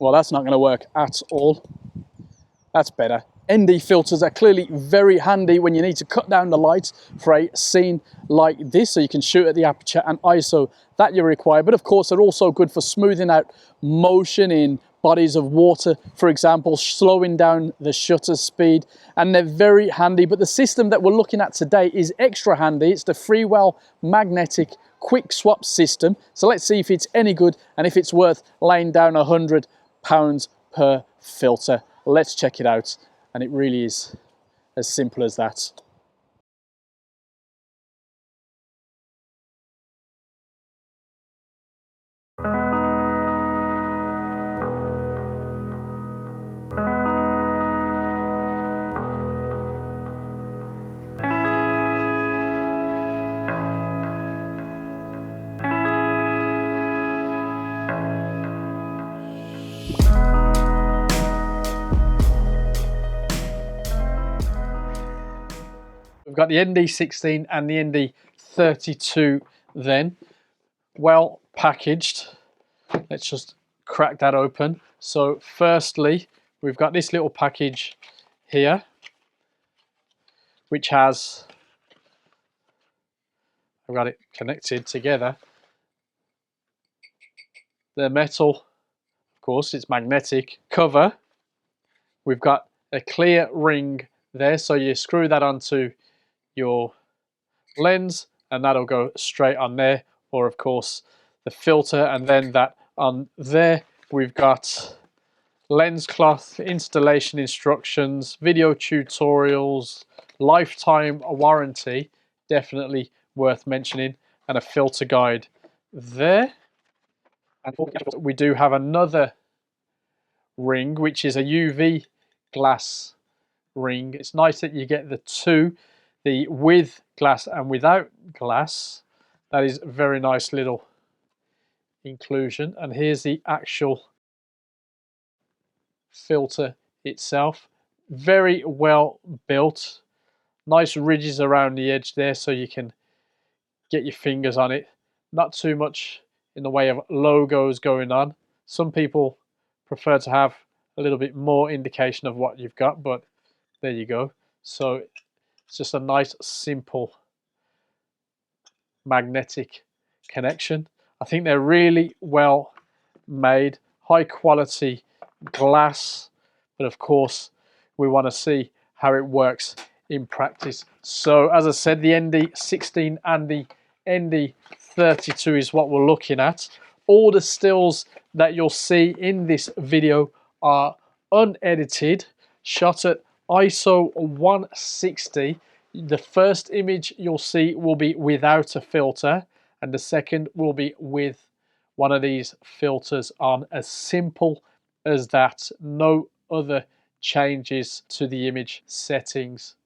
Well, that's not going to work at all. That's better. ND filters are clearly very handy when you need to cut down the lights for a scene like this, so you can shoot at the aperture and ISO that you require. But of course, they're also good for smoothing out motion in bodies of water, for example, slowing down the shutter speed, and they're very handy. But the system that we're looking at today is extra handy. It's the Freewell magnetic quick swap system. So let's see if it's any good and if it's worth laying down £100 per filter. Let's check it out. And it really is as simple as that. We've got the ND16 and the ND32 then, well packaged. Let's just crack that open. So firstly, we've got this little package here, which has, I've got it connected together. The metal, of course, it's magnetic cover. We've got a clear ring there, so you screw that onto your lens and that'll go straight on there, or of course the filter, and then that on there. We've got lens cloth, installation instructions, video tutorials, lifetime warranty, definitely worth mentioning, and a filter guide there. And we do have another ring, which is a UV glass ring. It's nice that you get the two, the with glass and without glass. That is a very nice little inclusion. And here's the actual filter itself. Very well built. Nice ridges around the edge there so you can get your fingers on it. Not too much in the way of logos going on. Some people prefer to have a little bit more indication of what you've got, but there you go. So it's just a nice simple magnetic connection. I think they're really well made, high quality glass, but of course we want to see how it works in practice. So as I said, the ND16 and the ND32 is what we're looking at. All the stills that you'll see in this video are unedited, shot at ISO 160. The first image you'll see will be without a filter, and the second will be with one of these filters on. As simple as that. No other changes to the image settings.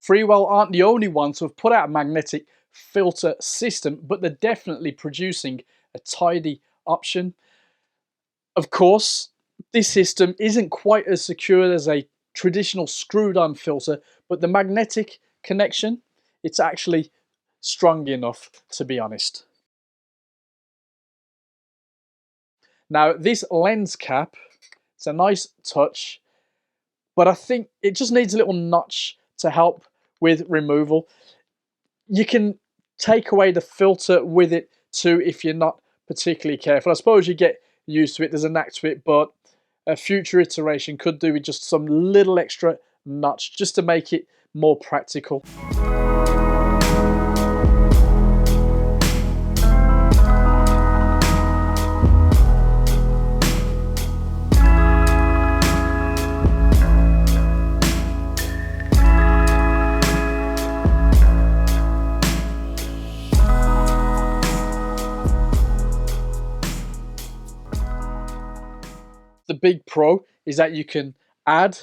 Freewell aren't the only ones who have put out a magnetic filter system, but they're definitely producing a tidy option. Of course, this system isn't quite as secure as a traditional screwed-on filter, but the magnetic connection, it's actually strong enough, to be honest. Now, this lens cap, it's a nice touch, but I think it just needs a little notch to help with removal. You can take away the filter with it too if you're not particularly careful. I suppose you get used to it, there's a knack to it, but a future iteration could do with just some little extra notch just to make it more practical. The big pro is that you can add,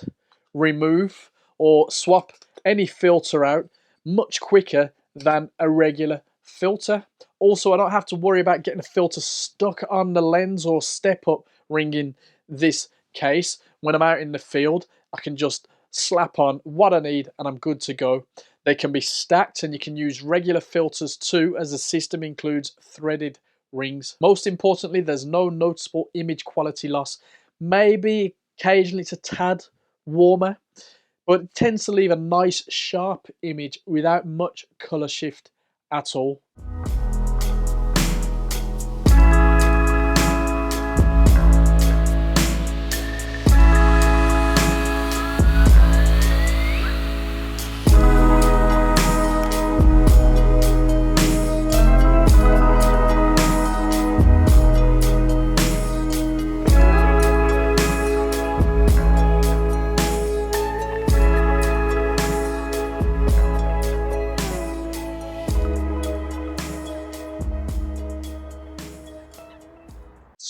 remove, or swap any filter out much quicker than a regular filter. Also, I don't have to worry about getting a filter stuck on the lens or step up ring in this case. When I'm out in the field, I can just slap on what I need and I'm good to go. They can be stacked and you can use regular filters too, as the system includes threaded rings. Most importantly, there's no noticeable image quality loss. Maybe occasionally it's a tad warmer, but it tends to leave a nice sharp image without much color shift at all.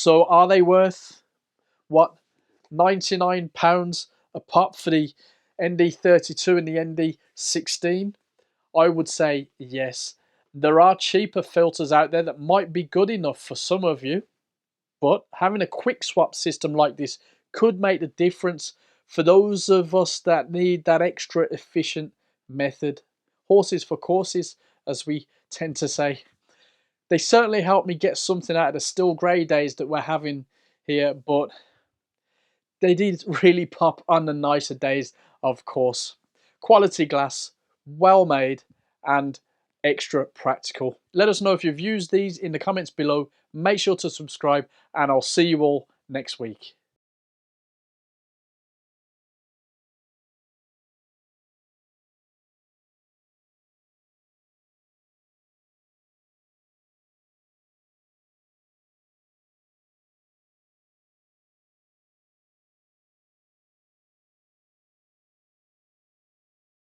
So are they worth, what, £99 a pop for the ND32 and the ND16? I would say yes. There are cheaper filters out there that might be good enough for some of you, but having a quick swap system like this could make the difference for those of us that need that extra efficient method. Horses for courses, as we tend to say. They certainly helped me get something out of the still grey days that we're having here, but they did really pop on the nicer days, of course. Quality glass, well made, and extra practical. Let us know if you've used these in the comments below. Make sure to subscribe, and I'll see you all next week.